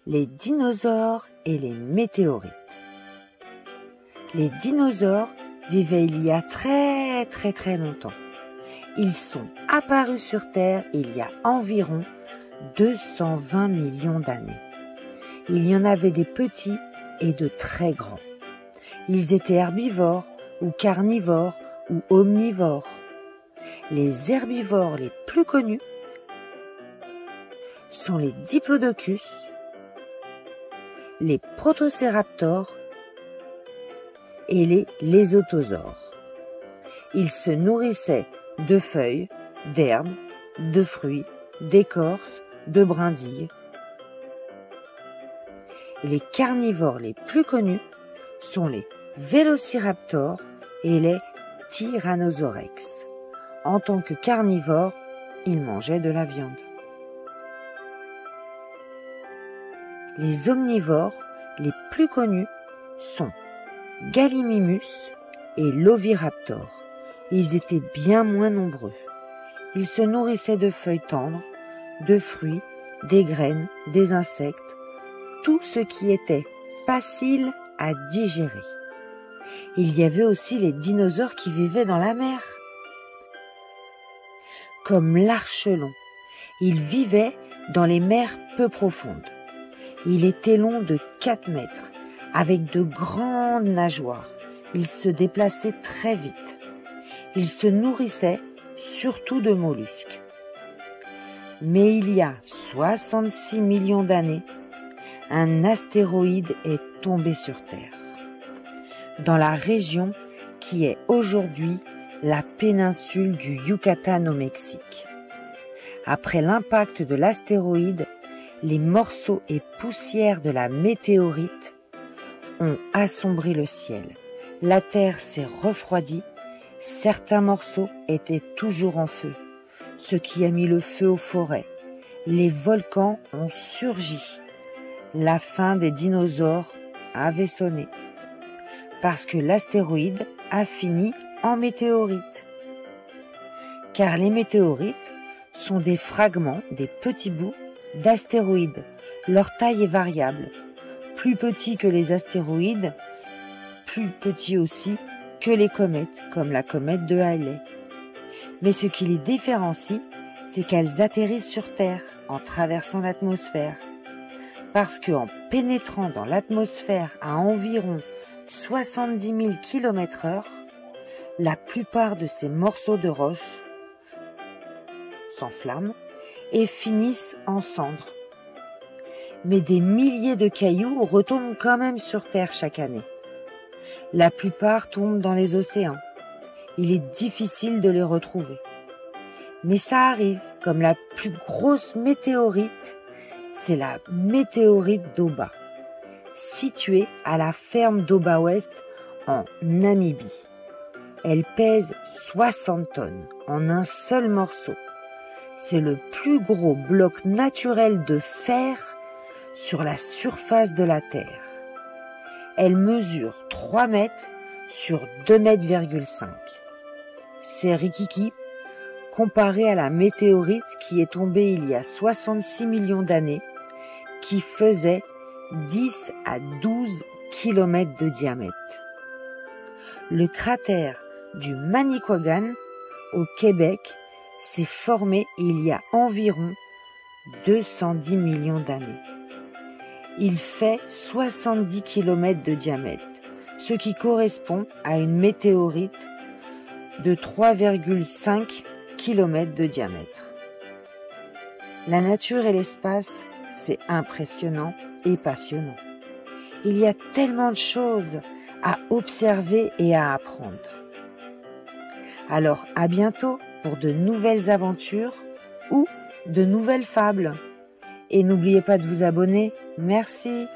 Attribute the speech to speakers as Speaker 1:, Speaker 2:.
Speaker 1: les dinosaures et les météorites. Les dinosaures vivaient il y a très longtemps. Ils sont apparus sur Terre il y a environ 220 millions d'années. Il y en avait des petits et de très grands. Ils étaient herbivores ou carnivores ou omnivores. Les herbivores les plus connus sont les diplodocus, les protocéraptors et les lésotosaures. Ils se nourrissaient de feuilles, d'herbes, de fruits, d'écorces, de brindilles. Les carnivores les plus connus sont les vélociraptors et les tyrannosaureks. En tant que carnivores, ils mangeaient de la viande. Les omnivores les plus connus sont Gallimimus et l'Oviraptor. Ils étaient bien moins nombreux. Ils se nourrissaient de feuilles tendres, de fruits, des graines, des insectes, tout ce qui était facile à digérer. Il y avait aussi les dinosaures qui vivaient dans la mer, comme l'archelon. Il vivait dans les mers peu profondes. Il était long de 4 mètres, avec de grandes nageoires. Il se déplaçait très vite. Il se nourrissait surtout de mollusques. Mais il y a 66 millions d'années, un astéroïde est tombé sur Terre, dans la région qui est aujourd'hui la péninsule du Yucatan au Mexique. Après l'impact de l'astéroïde, les morceaux et poussières de la météorite ont assombri le ciel. La Terre s'est refroidie, certains morceaux étaient toujours en feu, ce qui a mis le feu aux forêts. Les volcans ont surgi. La fin des dinosaures avait sonné, parce que l'astéroïde a fini en météorite. Car les météorites sont des fragments, des petits bouts d'astéroïdes. Leur taille est variable, plus petits que les astéroïdes, plus petits aussi que les comètes, comme la comète de Halley. Mais ce qui les différencie, c'est qu'elles atterrissent sur Terre en traversant l'atmosphère. Parce qu'en pénétrant dans l'atmosphère à environ 70 000 km/h, la plupart de ces morceaux de roche s'enflamment et finissent en cendres. Mais des milliers de cailloux retombent quand même sur Terre chaque année. La plupart tombent dans les océans. Il est difficile de les retrouver. Mais ça arrive, comme la plus grosse météorite, c'est la météorite d'Oba, située à la ferme d'Oba Ouest en Namibie. Elle pèse 60 tonnes en un seul morceau. C'est le plus gros bloc naturel de fer sur la surface de la Terre. Elle mesure 3 mètres sur 2,5 mètres. C'est rikiki comparé à la météorite qui est tombée il y a 66 millions d'années, qui faisait 10 à 12 km de diamètre. Le cratère du Manicouagan, au Québec, s'est formé il y a environ 210 millions d'années. Il fait 70 km de diamètre, ce qui correspond à une météorite de 3,5 km de diamètre. La nature et l'espace, c'est impressionnant et passionnant. Il y a tellement de choses à observer et à apprendre. Alors à bientôt pour de nouvelles aventures ou de nouvelles fables. Et n'oubliez pas de vous abonner. Merci.